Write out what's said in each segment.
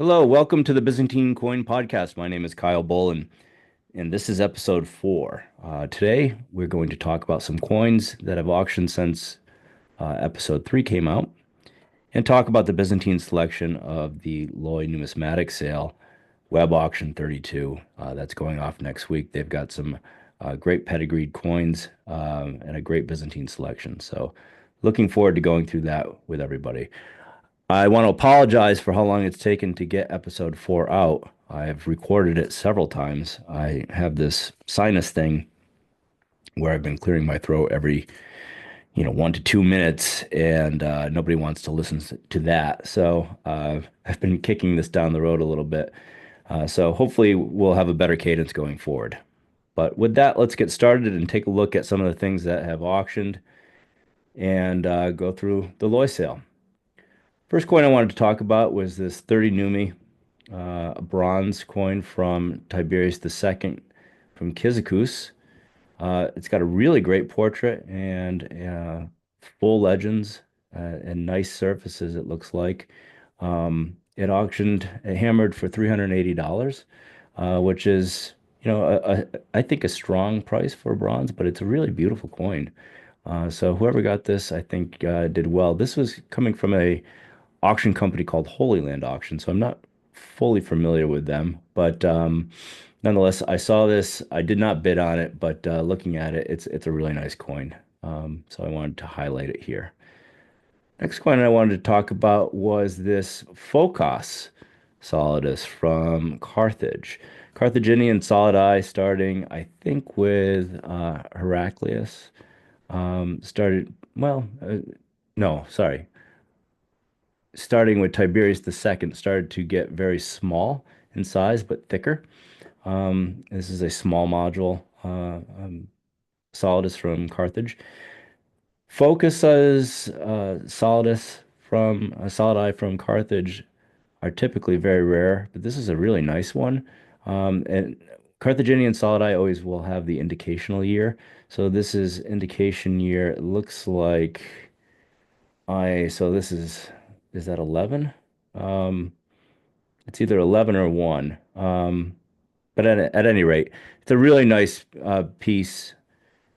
Hello, welcome to the Byzantine Coin Podcast. My name is Kyle Bolin, and this is episode 4. Today, we're going to talk about some coins that have auctioned since episode 3 came out, and talk about the Byzantine selection of the Loy numismatic sale, Web Auction 32, that's going off next week. They've got some great pedigreed coins and a great Byzantine selection. So, looking forward to going through that with everybody. I want to apologize for how long it's taken to get episode 4 out. I've recorded it several times. I have this sinus thing where I've been clearing my throat every, 1 to 2 minutes, and nobody wants to listen to that. So I've been kicking this down the road a little bit. So hopefully we'll have a better cadence going forward. But with that, let's get started and take a look at some of the things that have auctioned and go through the Loy sale. First coin I wanted to talk about was this 30 Numi a bronze coin from Tiberius II from Kizikos. It's got a really great portrait and full legends and nice surfaces, it looks like. It hammered for $380, which is, I think a strong price for a bronze, but it's a really beautiful coin. So whoever got this, I think, did well. This was coming from a auction company called Holy Land Auction, so I'm not fully familiar with them, but nonetheless, I saw this. I did not bid on it, but looking at it, it's a really nice coin. So I wanted to highlight it here. Next coin I wanted to talk about was this Phocas solidus from Carthage. Carthaginian solidi starting, I think, with Heraclius. Started, well, no, sorry, starting with Tiberius II, started to get very small in size but thicker. This is a small module Solidus from Carthage. Focuses Solidi from Carthage are typically very rare, but this is a really nice one. And Carthaginian Solidi always will have the indicational year. So this is indication year. It looks like so this is that 11? Um, it's either 11 or 1. But at any rate, it's a really nice piece,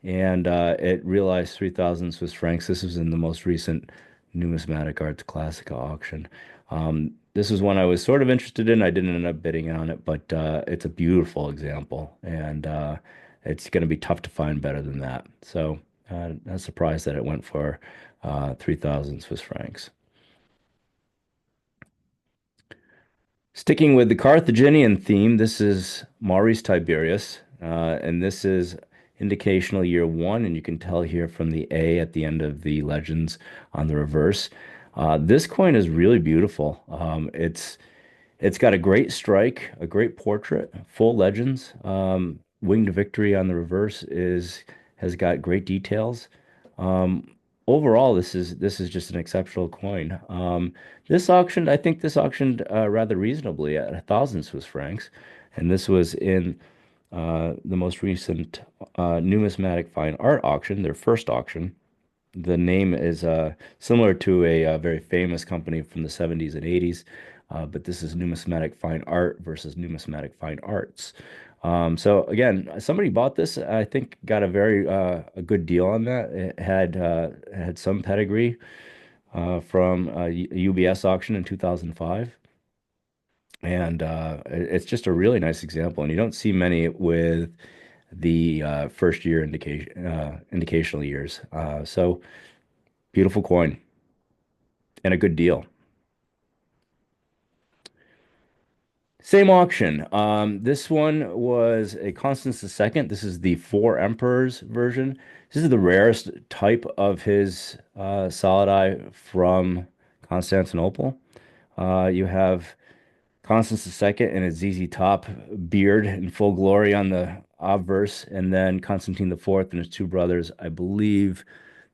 and it realized 3,000 Swiss francs. This was in the most recent Numismatic Arts Classica auction. This was one I was sort of interested in. I didn't end up bidding on it, but it's a beautiful example, and it's going to be tough to find better than that. So I'm surprised that it went for 3,000 Swiss francs. Sticking with the Carthaginian theme, this is Maurice Tiberius, and this is indicational year 1, and you can tell here from the A at the end of the legends on the reverse. This coin is really beautiful. It's got a great strike, a great portrait, full legends. Winged Victory on the reverse is has got great details. Um, Overall, this is just an exceptional coin. I think this auctioned rather reasonably at 1,000 Swiss francs, and this was in the most recent numismatic fine art auction, their first auction. The name is similar to a very famous company from the 70s and 80s, but this is numismatic fine art versus numismatic fine arts. So again, somebody bought this, I think, got a very a good deal on that. It had some pedigree from a UBS auction in 2005, and it's just a really nice example. And you don't see many with the first year indicational years. So beautiful coin and a good deal. Same auction. This one was a Constance II. This is the Four Emperors version. This is the rarest type of his solidi from Constantinople. You have Constance II in his ZZ Top beard in full glory on the obverse, and then Constantine IV and his two brothers, I believe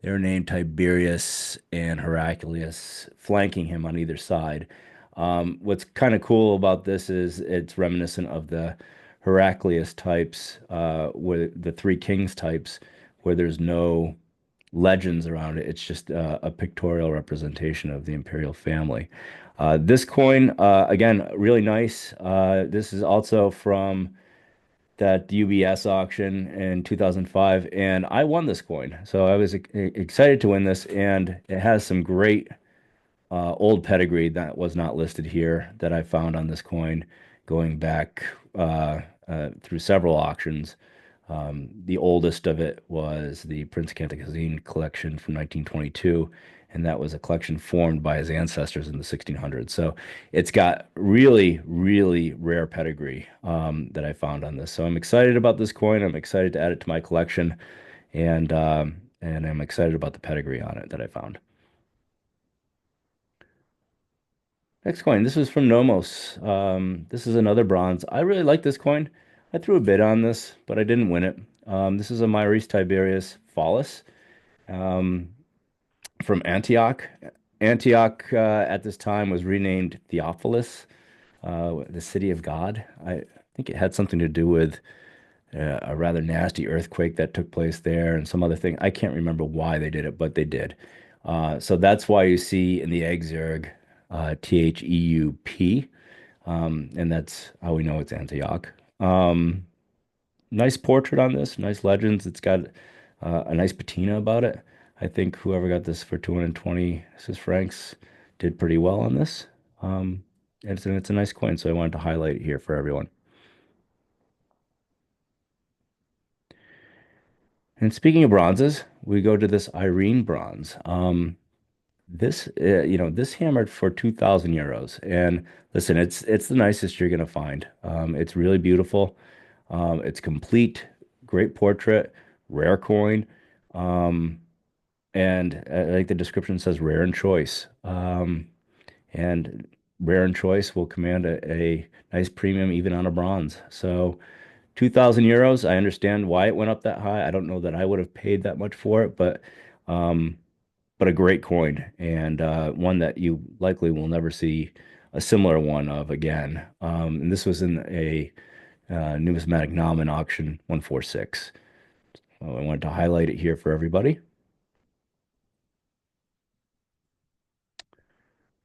they're named Tiberius and Heraclius, flanking him on either side. What's kind of cool about this is it's reminiscent of the Heraclius types, where the Three Kings types, where there's no legends around it. It's just a pictorial representation of the imperial family. This coin, again, really nice. This is also from that UBS auction in 2005, and I won this coin. So I was excited to win this, and it has some great old pedigree that was not listed here that I found on this coin going back through several auctions. The oldest of it was the Prince Cantacuzene collection from 1922, and that was a collection formed by his ancestors in the 1600s. So it's got really, really rare pedigree that I found on this. So I'm excited about this coin. I'm excited to add it to my collection, and I'm excited about the pedigree on it that I found. Next coin. This is from Nomos. This is another bronze. I really like this coin. I threw a bid on this, but I didn't win it. This is a Maurice Tiberius Phallus um, from Antioch. Antioch at this time was renamed Theophilus, the city of God. I think it had something to do with a rather nasty earthquake that took place there and some other thing. I can't remember why they did it, but they did. So that's why you see in the exurg Theup, and that's how we know it's Antioch. Um, Nice portrait on this, nice legends. It's got a nice patina about it. I think whoever got this for 220 Swiss francs did pretty well on this. And it's a nice coin, so I wanted to highlight it here for everyone. And speaking of bronzes, we go to this Irene bronze. This hammered for 2,000 euros. And listen, it's the nicest you're gonna find. It's really beautiful. It's complete, great portrait, rare coin. Um, and I think the description says rare and choice. And rare and choice will command a nice premium even on a bronze. So 2,000 euros, I understand why it went up that high. I don't know that I would have paid that much for it, um, but a great coin and one that you likely will never see a similar one of again. And this was in a numismatic Naumann auction 146. So I wanted to highlight it here for everybody.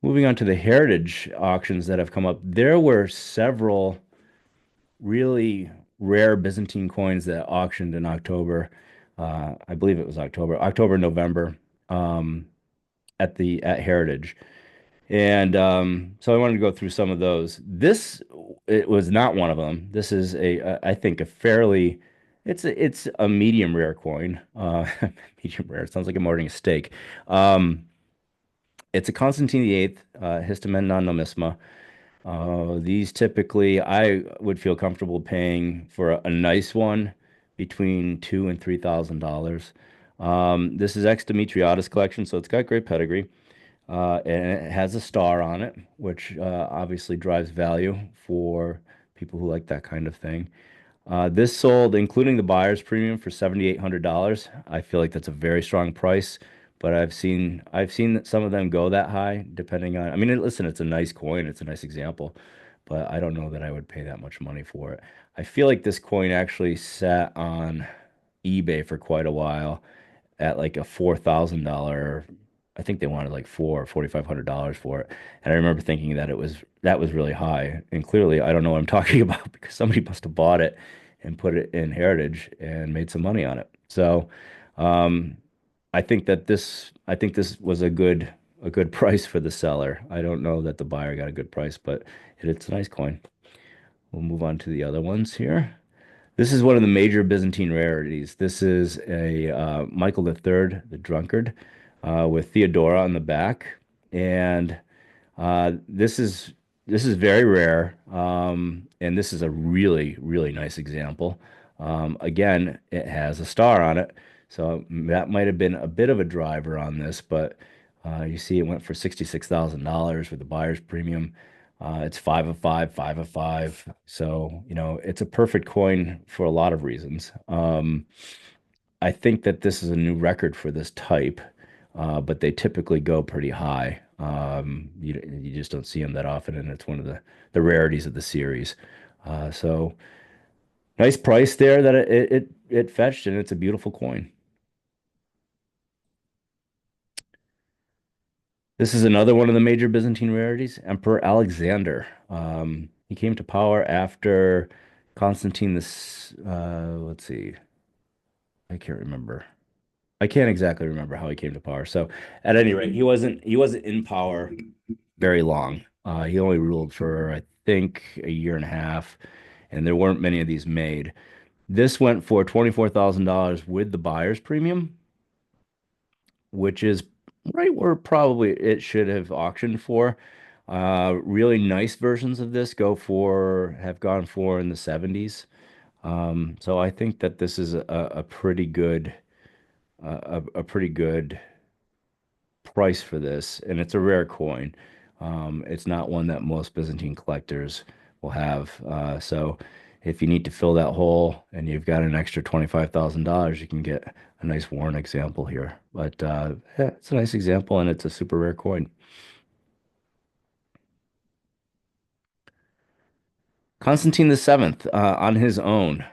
Moving on to the heritage auctions that have come up, there were several really rare Byzantine coins that auctioned in October. I believe it was October, November, um, at Heritage. And so I wanted to go through some of those. This it was not one of them. This is I think a fairly it's a medium rare coin. Medium rare. It sounds like I'm ordering a steak. Um, it's a Constantine VIII Histomen non numisma. These typically I would feel comfortable paying for a nice one between two and $3,000. This is ex Demetriadis collection, so it's got great pedigree. And it has a star on it, which obviously drives value for people who like that kind of thing. This sold, including the buyer's premium, for $7,800. I feel like that's a very strong price, but I've seen some of them go that high, depending on. I mean, listen, it's a nice coin, it's a nice example, but I don't know that I would pay that much money for it. I feel like this coin actually sat on eBay for quite a while at like a $4,000. I think they wanted like $4,500 for it. And I remember thinking that was really high. And clearly I don't know what I'm talking about because somebody must have bought it and put it in Heritage and made some money on it. So um I think this was a good price for the seller. I don't know that the buyer got a good price, but it's a nice coin. We'll move on to the other ones here. This is one of the major Byzantine rarities. This is a Michael III, the drunkard, with Theodora on the back, and this is very rare, and this is a really really nice example. Again, it has a star on it, so that might have been a bit of a driver on this, but you see, it went for $66,000 with the buyer's premium. It's five of five, five of five. So, it's a perfect coin for a lot of reasons. I think that this is a new record for this type, but they typically go pretty high. You just don't see them that often, and it's one of the rarities of the series. So nice price there that it fetched, and it's a beautiful coin. This is another one of the major Byzantine rarities, Emperor Alexander. He came to power after Constantine this, let's see, I can't remember. I can't exactly remember how he came to power. So at any rate, he wasn't in power very long. He only ruled for I think a year and a half, and there weren't many of these made. This went for $24,000 with the buyer's premium, which is right where probably it should have auctioned for. Really nice versions of this have gone for in the 70s. So I think that this is a pretty good a pretty good price for this, and it's a rare coin. It's not one that most Byzantine collectors will have. So if you need to fill that hole and you've got an extra $25,000, you can get a nice worn example here. But yeah, it's a nice example, and it's a super rare coin. Constantine the Seventh, on his own.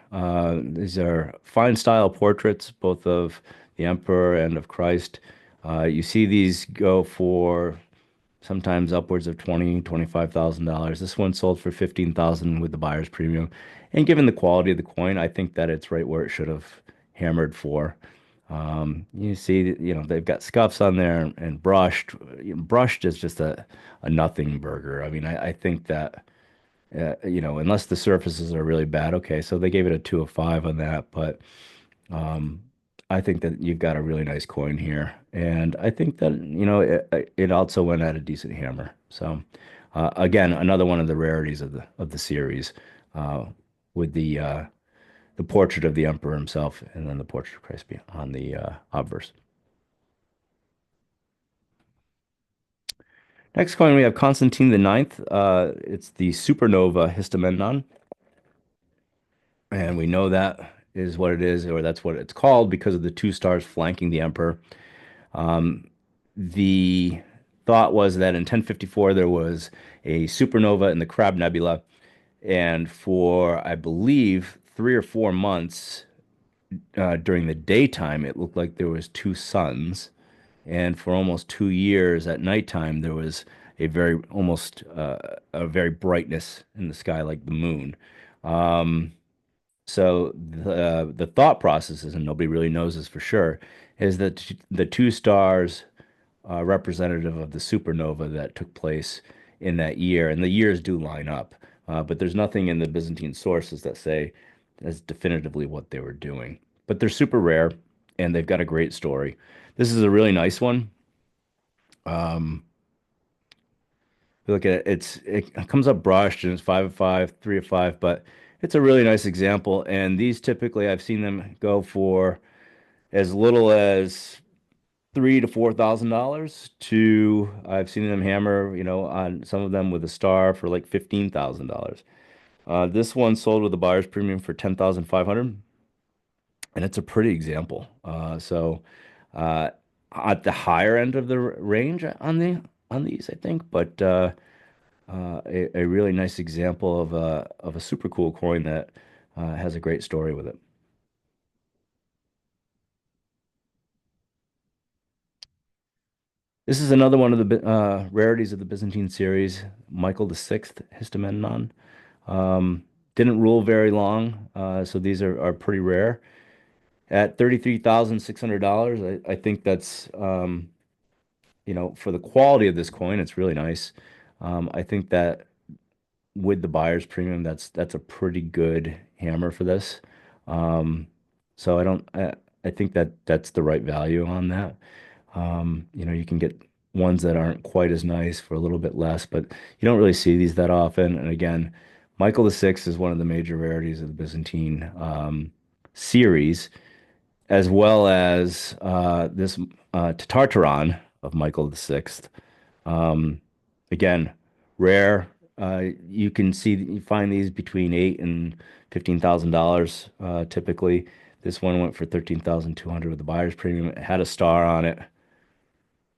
These are fine style portraits, both of the emperor and of Christ. You see these go for sometimes upwards of $25,000. This one sold for 15,000 with the buyer's premium. And given the quality of the coin, I think that it's right where it should have hammered for. You see, they've got scuffs on there and brushed. Brushed is just a nothing burger. I mean, I think that, unless the surfaces are really bad, okay, so they gave it a 2 of 5 on that, but um, I think that you've got a really nice coin here, and I think that it also went at a decent hammer. So again, another one of the rarities of the series, uh, with the portrait of the emperor himself, and then the portrait of Christ on the obverse. Next coin we have Constantine the Ninth. It's the supernova Histomenon, and we know that is what it is, or that's what it's called because of the two stars flanking the emperor. Um, the thought was that in 1054 there was a supernova in the Crab Nebula, and for I believe 3 or 4 months during the daytime, it looked like there was two suns, and for almost 2 years at nighttime there was a very brightness in the sky like the moon. Um, so the thought process is, and nobody really knows this for sure, is that the two stars representative of the supernova that took place in that year, and the years do line up, but there's nothing in the Byzantine sources that say that's definitively what they were doing. But they're super rare, and they've got a great story. This is a really nice one. Um, if you look at it, it comes up brushed and it's 5 of 5, 3 of 5, but it's a really nice example. And these typically I've seen them go for as little as $3,000 to $4,000 to I've seen them hammer, on some of them with a star for like $15,000. This one sold with a buyer's premium for 10,500, and it's a pretty example. So at the higher end of the range on these, I think, but a really nice example of a super cool coin that has a great story with it. This is another one of the rarities of the Byzantine series, Michael the Sixth Histomenon. Um, didn't rule very long, so these are pretty rare. At $33,600, I think that's for the quality of this coin, it's really nice. I think that with the buyer's premium, that's a pretty good hammer for this. Um, so I think that that's the right value on that. You can get ones that aren't quite as nice for a little bit less, but you don't really see these that often. And again, Michael the Sixth is one of the major rarities of the Byzantine series, as well as this Tatartaron of Michael the Sixth. Um, again, rare. You find these between $8,000 and $15,000 typically. This one went for 13,200 with the buyer's premium. It had a star on it.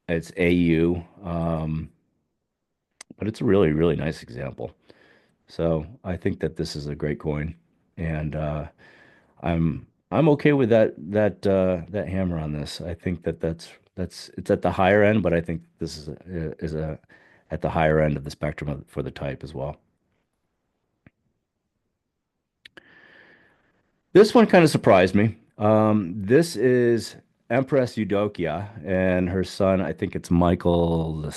It's AU, but it's a really, really nice example. So I think that this is a great coin, and I'm okay with that hammer on this. I think that that's That's it's at the higher end, but I think this is a at the higher end of the spectrum for the type as well. This one kind of surprised me. This is Empress Eudokia and her son, I think it's Michael the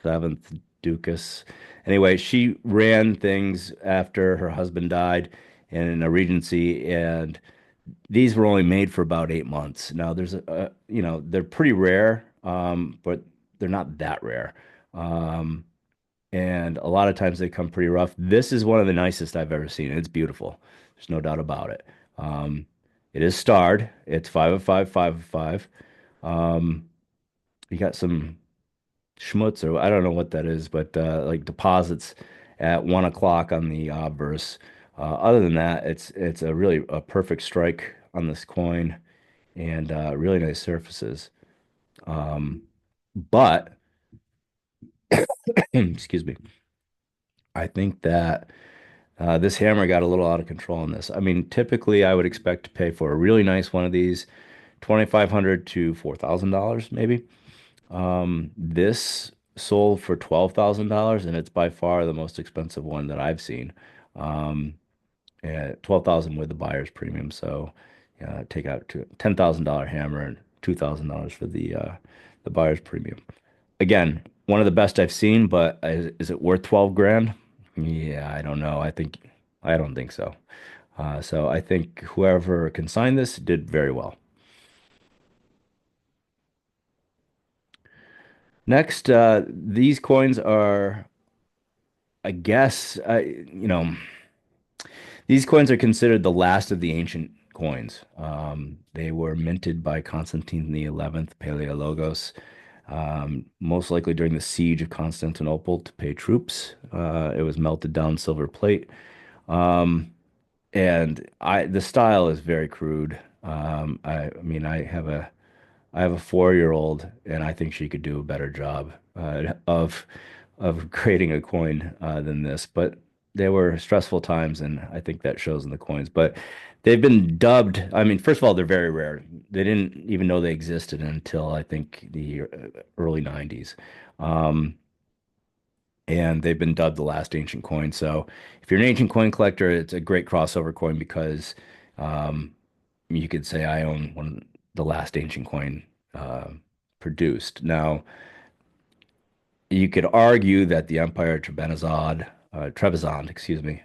seventh Ducas. Anyway, she ran things after her husband died in a regency, and these were only made for about 8 months. Now, they're pretty rare, but they're not that rare. Um, and a lot of times they come pretty rough. This is one of the nicest I've ever seen. It's beautiful. There's no doubt about it. Um, it is starred. It's 5 of 5, 5 of 5. Um, you got some schmutz, or I don't know what that is, but like deposits at 1 o'clock on the obverse. Other than that, it's a really a perfect strike on this coin and really nice surfaces. Um, but excuse me, I think that this hammer got a little out of control in this. I mean, typically I would expect to pay for a really nice one of these, $2,500 to $4,000 maybe. This sold for $12,000, and it's by far the most expensive one that I've seen. Um, at 12,000 with the buyer's premium. So take out to $10,000 hammer and $2,000 for the buyer's premium. Again, one of the best I've seen, but is it worth 12 grand? Yeah, I don't know. I don't think so. So I think whoever consigned this did very well. Next, these coins are, I guess, these coins are considered the last of the ancient coins. They were minted by Constantine the 11th, Paleologos, most likely during the siege of Constantinople to pay troops. It was melted down silver plate. Um, and the style is very crude. I mean, I have a 4-year-old, and I think she could do a better job of creating a coin than this. But there were stressful times, and I think that shows in the coins. But they've been dubbed. I mean, first of all, they're very rare. They didn't even know they existed until I think the early 90s. Um, and they've been dubbed the last ancient coin. So if you're an ancient coin collector, it's a great crossover coin because um, you could say I own the last ancient coin uh, produced. Now, you could argue that the Empire Trebizond, excuse me,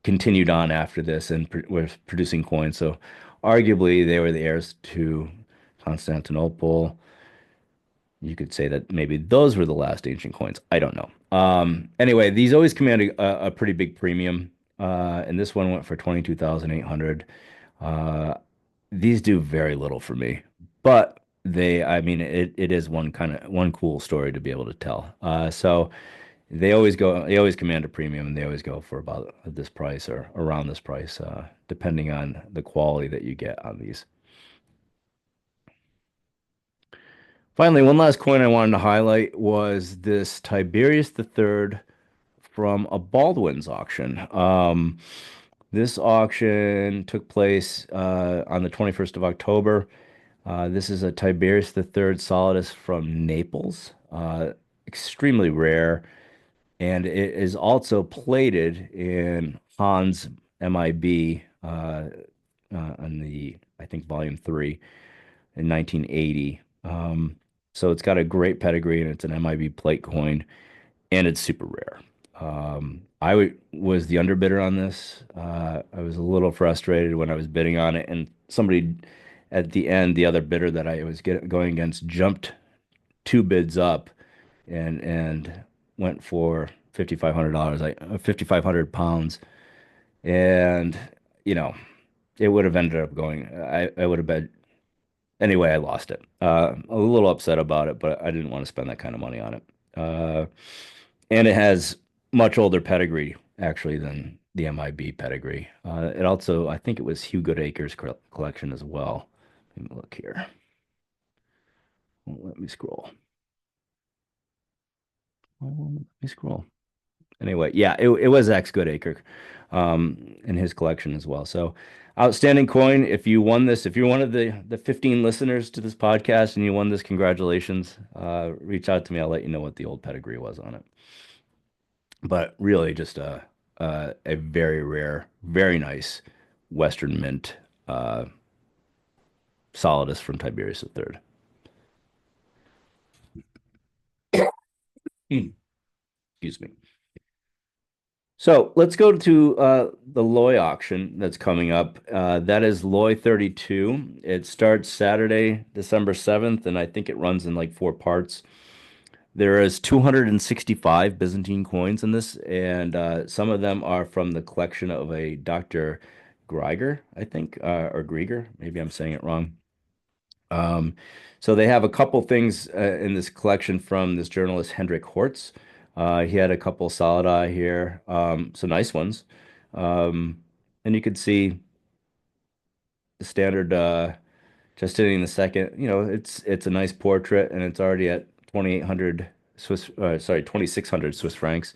continued on after this and was producing coins. So, arguably, they were the heirs to Constantinople. You could say that maybe those were the last ancient coins. I don't know. Anyway, these always command a pretty big premium, and this one went for 22,800. Uh, these do very little for me, but I mean, it is one cool story to be able to tell. So they always command a premium, and they always go for about this price or around this price, depending on the quality that you get on these. Finally, one last coin I wanted to highlight was this Tiberius III from a Baldwin's auction. This auction took place on the 21st of October. This is a Tiberius III Solidus from Naples. Extremely rare, and it is also plated in Hans MIB on the, I think, volume 3 in 1980. So it's got a great pedigree, and it's an MIB plate coin, and it's super rare. Was the underbidder on this. I was a little frustrated when I was bidding on it, and somebody at the end, the other bidder that I was going against, jumped 2 bids up and went for $5,500, like 5,500 pounds, and you know it would have ended up going. I would have bet anyway. I lost it. A little upset about it, but I didn't want to spend that kind of money on it. Uh, and it has much older pedigree actually than the MIB pedigree. It also, I think it was Hugh Goodacre's collection as well. Let me look here. Let me scroll. Let me scroll. Anyway, yeah, it was X Goodacre, in his collection as well. So outstanding coin. If you won this, if you're one of the 15 listeners to this podcast and you won this, congratulations. Reach out to me. I'll let you know what the old pedigree was on it. But really, just a very rare, very nice Western Mint uh, Solidus from Tiberius III. Excuse me. So let's go to the Loy auction that's coming up. That is Loy 32. It starts Saturday, December 7th, and I think it runs in like four parts. There is 265 Byzantine coins in this, and some of them are from the collection of a Dr. Greiger, I think, or Grieger. Maybe I'm saying it wrong. Um, so they have a couple things in this collection from this journalist Hendrik Hortz. He had a couple solid eye here, some nice ones. And you could see the standard Justinian II. You know, it's a nice portrait, and it's already at 2,800 sorry, 2,600 Swiss francs.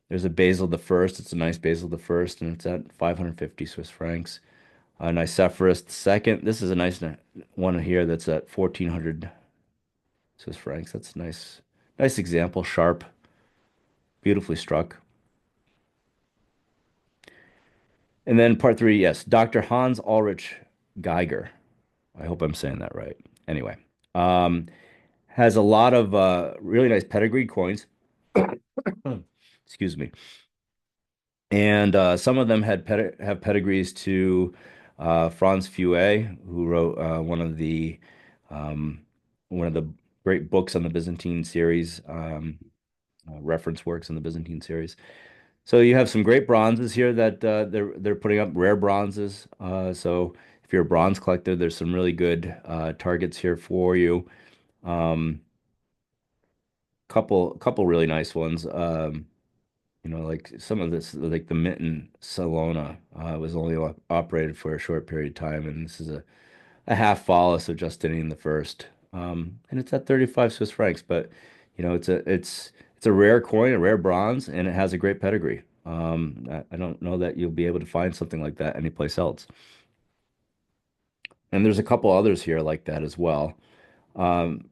There's a Basil the First. It's a nice Basil the First, and it's at 550 Swiss francs. Nicephorus the Second. This is a nice one here that's at 1,400 Swiss francs. That's nice. Nice example. Sharp, beautifully struck. And then part three, yes, Dr. Hans Ulrich Geiger. I hope I'm saying that right. Anyway, um, has a lot of really nice pedigree coins. Excuse me. And some of them have pedigrees to Franz Fouet, who wrote um, one of the great books on the Byzantine series, reference works on the Byzantine series. So you have some great bronzes here that they're putting up, rare bronzes. So if you're a bronze collector, there's some really good targets here for you. Um, couple really nice ones. You know, like some of this, like the Mitten Salona, was only operated for a short period of time, and this is a half follis of Justinian the First, and it's at 35 Swiss francs. But you know, it's a rare coin, a rare bronze, and it has a great pedigree. I don't know that you'll be able to find something like that anyplace else. And there's a couple others here like that as well.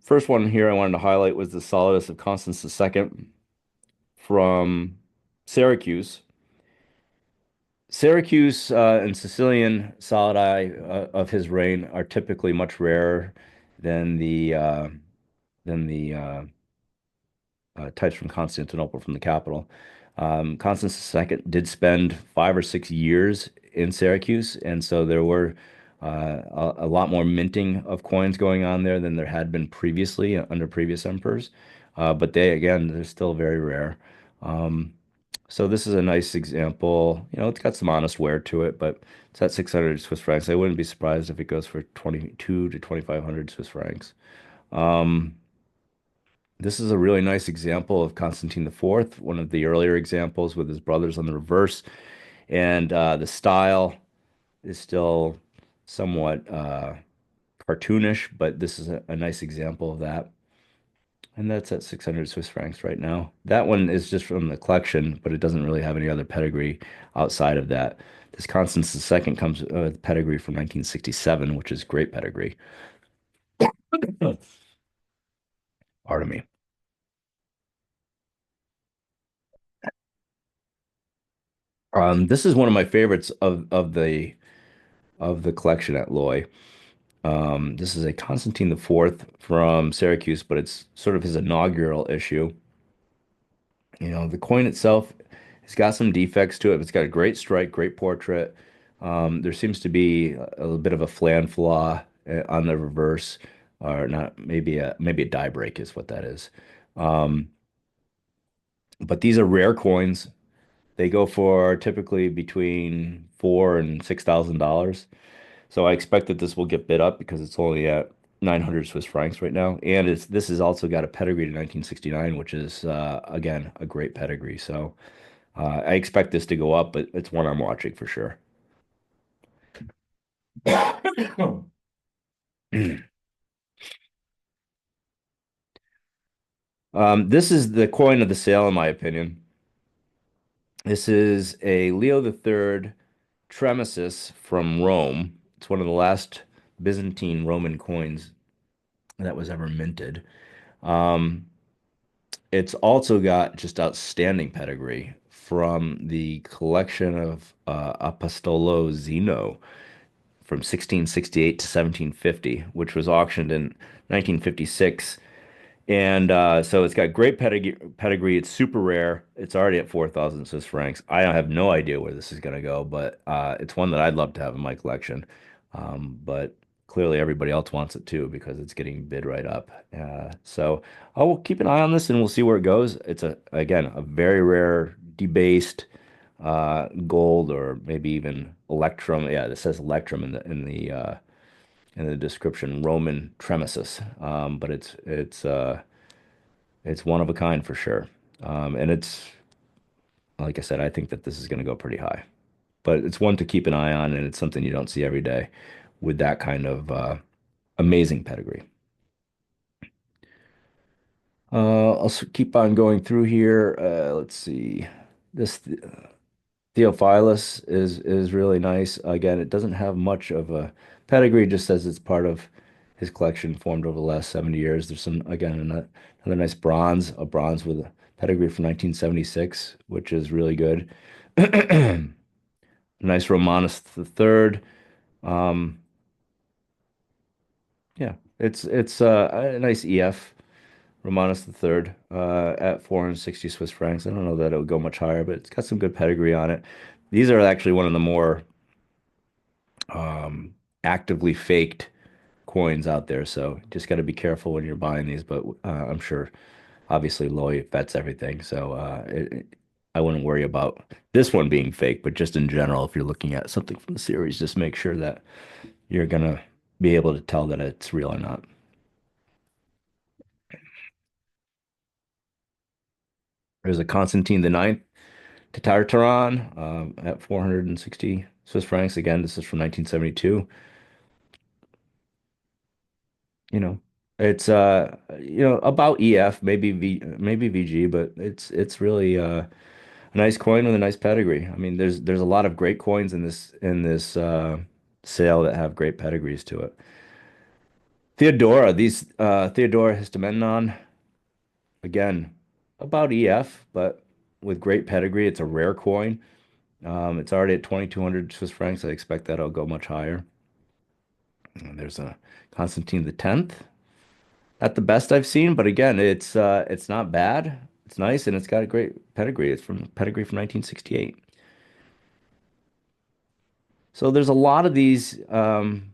First one here I wanted to highlight was the Solidus of Constance II from Syracuse. Syracuse and Sicilian solidi of his reign are typically much rarer than the types from Constantinople from the capital. Constance II did spend 5 or 6 years in Syracuse, and so there were a lot more minting of coins going on there than there had been previously under previous emperors. But they're still very rare. Um, so this is a nice example. You know, it's got some honest wear to it, but it's at 600 Swiss francs. I wouldn't be surprised if it goes for 22 to 2,500 Swiss francs. Um, this is a really nice example of Constantine IV, one of the earlier examples with his brothers on the reverse. And the style is still somewhat cartoonish, but this is a nice example of that. And that's at 600 Swiss francs right now. That one is just from the collection, but it doesn't really have any other pedigree outside of that. This Constance II comes with pedigree from 1967, which is great pedigree. Pardon me. This is one of my favorites of the collection at Loy. This is a Constantine IV from Syracuse, but it's sort of his inaugural issue. You know, the coin itself has got some defects to it. It's got a great strike, great portrait. There seems to be a little bit of a flan flaw on the reverse, or not, maybe a die break is what that is. Um, but these are rare coins. They go for typically between $4,000 and $6,000. So I expect that this will get bid up because it's only at 900 Swiss francs right now, and this has also got a pedigree to 1969, which is again a great pedigree. So I expect this to go up, but it's one I'm watching for sure. This is the coin of the sale, in my opinion. This is a Leo III Tremesis from Rome. It's one of the last Byzantine Roman coins that was ever minted. Um, it's also got just outstanding pedigree from the collection of Apostolo Zeno from 1668 to 1750, which was auctioned in 1956. And so it's got great pedigree. It's super rare. It's already at 4,000 Swiss francs. I have no idea where this is going to go, but it's one that I'd love to have in my collection. But clearly everybody else wants it too because it's getting bid right up. So I will keep an eye on this and we'll see where it goes. It's again, a very rare debased gold or maybe even electrum. Yeah, it says electrum in the description, Roman Tremesis. But it's one of a kind for sure. And it's, like I said, I think that this is going to go pretty high. But it's one to keep an eye on, and it's something you don't see every day with that kind of amazing pedigree. Keep on going through here. Let's see. This Theophilus is really nice. Again, it doesn't have much of a pedigree, just says it's part of his collection formed over the last 70 years. There's some, again, another nice bronze, a bronze with a pedigree from 1976, which is really good. Nice Romanus the third. Um, yeah, it's a nice EF Romanus the third at 460 Swiss francs. I don't know that it would go much higher, but it's got some good pedigree on it. These are actually one of the more um, actively faked coins out there. So just got to be careful when you're buying these. But I'm sure, obviously, Loy vets everything. So I wouldn't worry about this one being fake. But just in general, if you're looking at something from the series, just make sure that you're gonna be able to tell that it's real or not. There's a Constantine the Ninth Tatartaran at 460 Swiss francs. Again, this is from 1972. You know, it's about EF, maybe VG, but it's really a nice coin with a nice pedigree. I mean, there's a lot of great coins in this sale that have great pedigrees to it. Theodora Histomenon, again, about EF, but with great pedigree. It's a rare coin. It's already at 2,200 Swiss francs. I expect that'll go much higher. And there's a Constantine the 10th. Not the best I've seen, but again, it's not bad. It's nice and it's got a great pedigree. It's from pedigree from 1968. So there's a lot of these from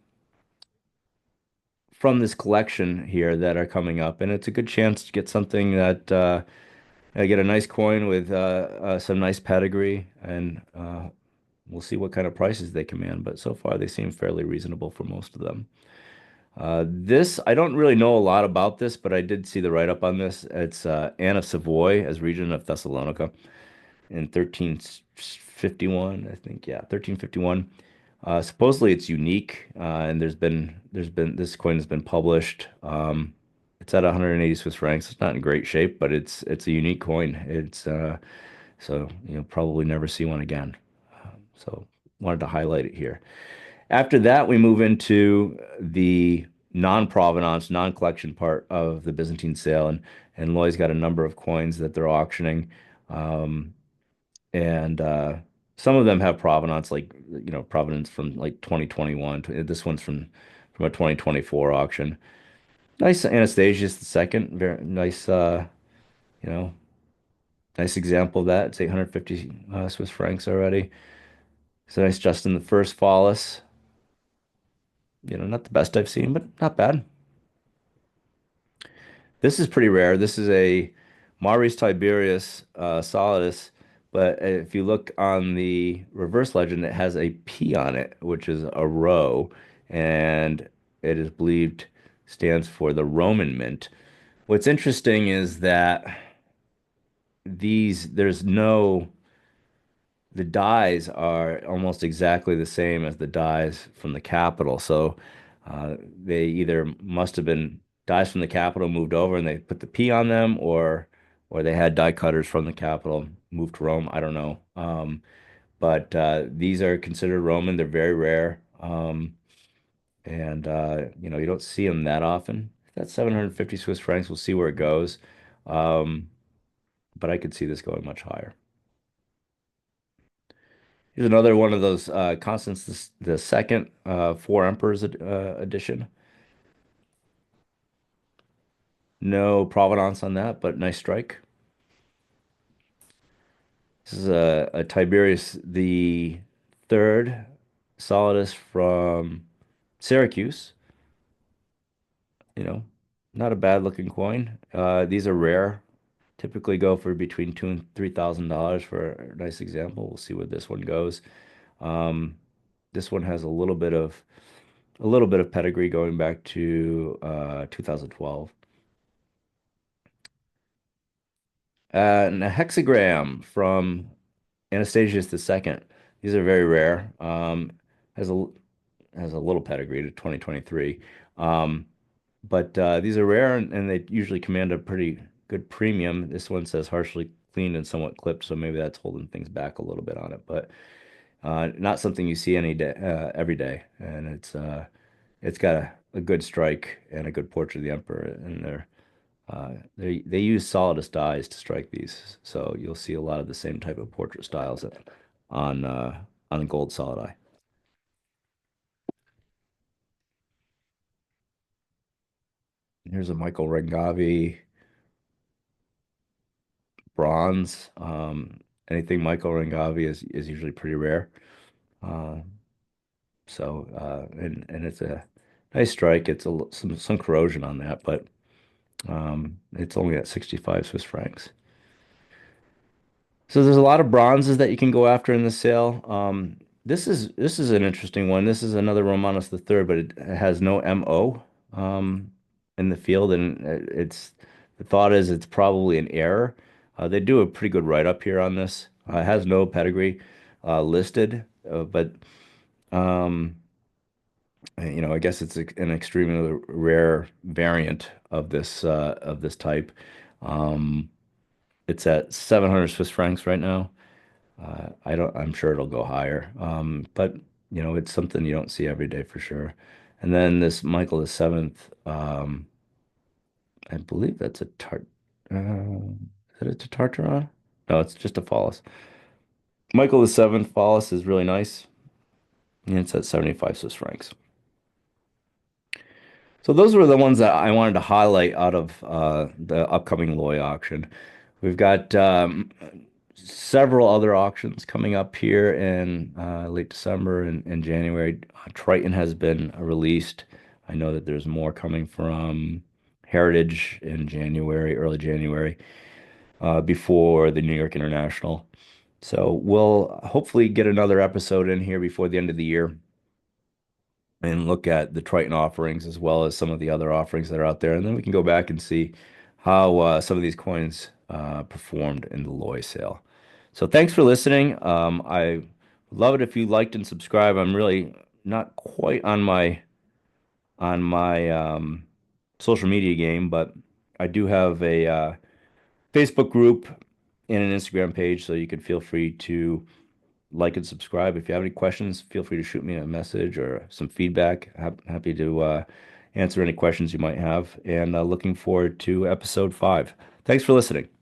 this collection here that are coming up, and it's a good chance to get something that get a nice coin with some nice pedigree, and we'll see what kind of prices they command. But so far, they seem fairly reasonable for most of them. This, I don't really know a lot about this, but I did see the write-up on this. It's Anne of Savoy as regent of Thessalonica in 1351, I think. Yeah, 1351. Supposedly it's unique, and there's been this coin has been published. It's at 180 Swiss francs. It's not in great shape, but it's a unique coin. It's so you'll probably never see one again. So wanted to highlight it here. After that, we move into the non-provenance, non-collection part of the Byzantine sale, and Loy's got a number of coins that they're auctioning, and some of them have provenance, like provenance from like 2021. This one's from a 2024 auction. Nice Anastasius the second, very nice, you know, nice example of that. It's 850 Swiss francs already. It's a nice Justin the first Follis. Not the best I've seen, but not bad. This is pretty rare. This is a Maris Tiberius Solidus, but if you look on the reverse legend, it has a P on it, which is a rho, and it is believed stands for the Roman mint. What's interesting is that there's no the dies are almost exactly the same as the dies from the capital. So they either must have been dies from the capital moved over and they put the P on them, or they had die cutters from the capital moved to Rome. I don't know. But these are considered Roman. They're very rare. And you don't see them that often. That's 750 Swiss francs. We'll see where it goes. Um, but I could see this going much higher. Here's another one of those Constance the second Four Emperors edition. No provenance on that, but nice strike. This is a Tiberius the third Solidus from Syracuse. You know, not a bad looking coin. These are rare. Typically go for between two and $3,000 for a nice example. We'll see where this one goes. Um, this one has a little bit of pedigree going back to 2012. And a hexagram from Anastasius II. These are very rare. Has a has a little pedigree to 2023. Um, but these are rare and they usually command a pretty good premium. This one says harshly cleaned and somewhat clipped, so maybe that's holding things back a little bit on it. But not something you see any day, every day. And it's got a good strike and a good portrait of the emperor. And they use solidus dyes to strike these, so you'll see a lot of the same type of portrait styles on on gold solid eye. Here's a Michael Rangavi bronze. Anything Michael Rangavi is usually pretty rare. Uh, and it's a nice strike. It's some corrosion on that, but it's only at 65 Swiss francs. So there's a lot of bronzes that you can go after in the sale. This is an interesting one. This is another Romanus the third, but it has no MO in the field, and the thought is it's probably an error. They do a pretty good write-up here on this. It has no pedigree listed, but um, I guess it's an extremely rare variant of this type. Um, it's at 700 Swiss francs right now. I'm sure it'll go higher. But it's something you don't see every day for sure. And then this Michael the Seventh, I believe that's a is it a Tartaron? No, it's just a Phallus. Michael the Seventh Phallus is really nice. And it's at 75 Swiss francs. So those were the ones that I wanted to highlight out of the upcoming Loy auction. We've got several other auctions coming up here in late December and January. Triton has been released. I know that there's more coming from Heritage in January, early January, before the New York International. So we'll hopefully get another episode in here before the end of the year and look at the Triton offerings as well as some of the other offerings that are out there. And then we can go back and see how some of these coins performed in the Loy sale. So thanks for listening. I would love it if you liked and subscribe. I'm really not quite on my social media game, but I do have a Facebook group and an Instagram page, so you can feel free to like and subscribe. If you have any questions, feel free to shoot me a message or some feedback. Happy to answer any questions you might have. And looking forward to episode 5. Thanks for listening.